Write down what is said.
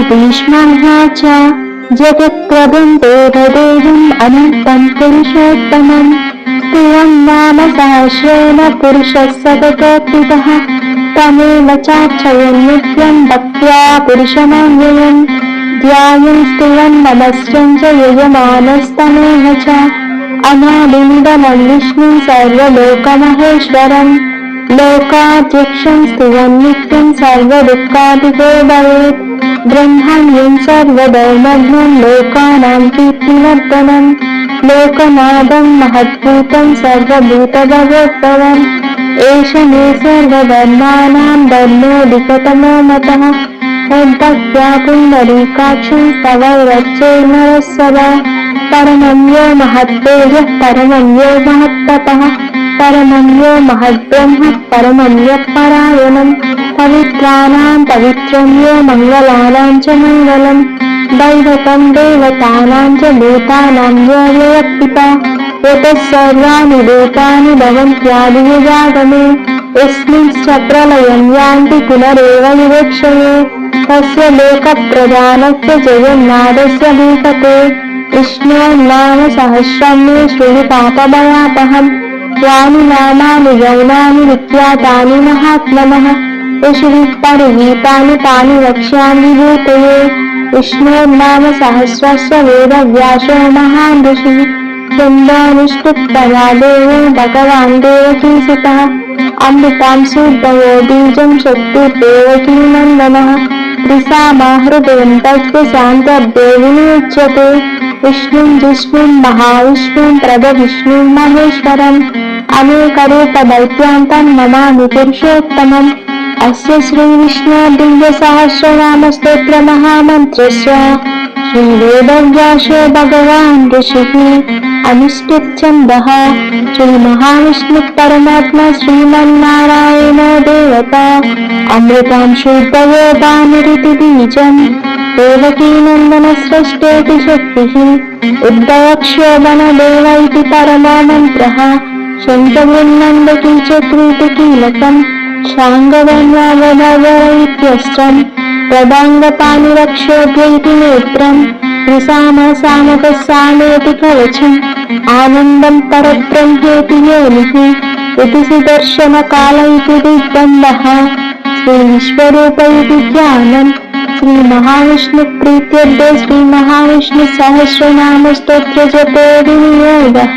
भीष्मः च जगत्प्रभुं देवदेवम् अनन्तं पुरुषोत्तमम् स्तुवन् नाम सहस्रेण पुरुषः सततोऽप्युतः तमेव चार्चयन् नित्यं भक्त्या पुरुषमव्ययम् ध्यायन् स्तुवन् नमस्यन् च यजमानस्तमेव च अनादिमूलमं विष्णुं सर्वलोकमहेश्वरम् लोकाध्यक्षं स्तुवन् नित्यं सर्वदुःखादिको भवेत् ब्रह्मण्यं सर्वधर्मज्ञं लोकानां कीर्तिवर्धनम् लोकनाथं महद्भूतं सर्वभूतभगवद्भवम् एष मे सर्वधर्माणां धर्मोऽधिकतमो मतः यद्भक्त्या पुण्डरीकाक्षं स्तवैरच्चैर्नरः परमं यो महद्देवः परमं यो महत्तपः परमं यो महद्ब्रह्म परमं यः परायणम् पवित्राणां पवित्रं यो मङ्गलानां च मङ्गलम् दैवतं देवतानां च भूतानां यो व्यक्तिता यतः सर्वाणि भूतानि भवन्त्यादियुगागमे यस्मिंश्च प्रलयं यान्ति पुनरेव विवक्षये तस्य लोकप्रधानस्य जगन्नाथस्य भूपते विष्णोर्नाम सहस्रं मे श्रुति पापभयापहम् यानि नामानि गौणानि विख्यातानि महात्मनः ऋषिभिः परिगीतानि तानि वक्ष्यामि भूतये विष्णोर्नाम सहस्रस्य वेदव्यासो महान् ऋषिः छन्दोनिष्ठुप्तया देवो भगवान् देवकीसुतः अमृतां सूर्धयो बीजं शक्तिर्देवकीनन्दनः त्रिसामाहृदयं तस्य शान्तर्देविमुच्यते विष्णुं जिष्णुं महाविष्णुं प्रभविष्णुं महेश्वरम् अनेकरूपदैत्यान्तं नमामि पुरुषोत्तमम् अस्य श्रीविष्णोः दिव्यसहस्रनामस्तोत्रमहामन्त्रस्य श्रीवेदव्यासो भगवान् ऋषिः अनुष्ठितछन्दः श्रीमहाविष्णुः परमात्मा श्रीमन्नारायणो देवता अमृतां शुद्धयो भानुरिति बीजम् देवकीनन्दनस्रष्टेति शक्तिः उद्धवक्षोभनदेव इति परमो मन्त्रः शङ्खवृन्नन्दकी चक्रीति कीलकम् शाङ्गवर्णावधवर इत्यस्त्रम् प्रदाङ्गपाणिरक्षोभ्य इति नेत्रम् त्रिसामसामकसामेति कवचम् आनन्दं परब्रह्मेति योनिः इति सुदर्शनकाल इति दिग्बन्धः श्रीविश्वरूप इति ज्ञानम् श्रीमहाविष्णुप्रीत्यर्थे श्रीमहाविष्णुसहस्रनामस्तोत्रजपे विनियोगः।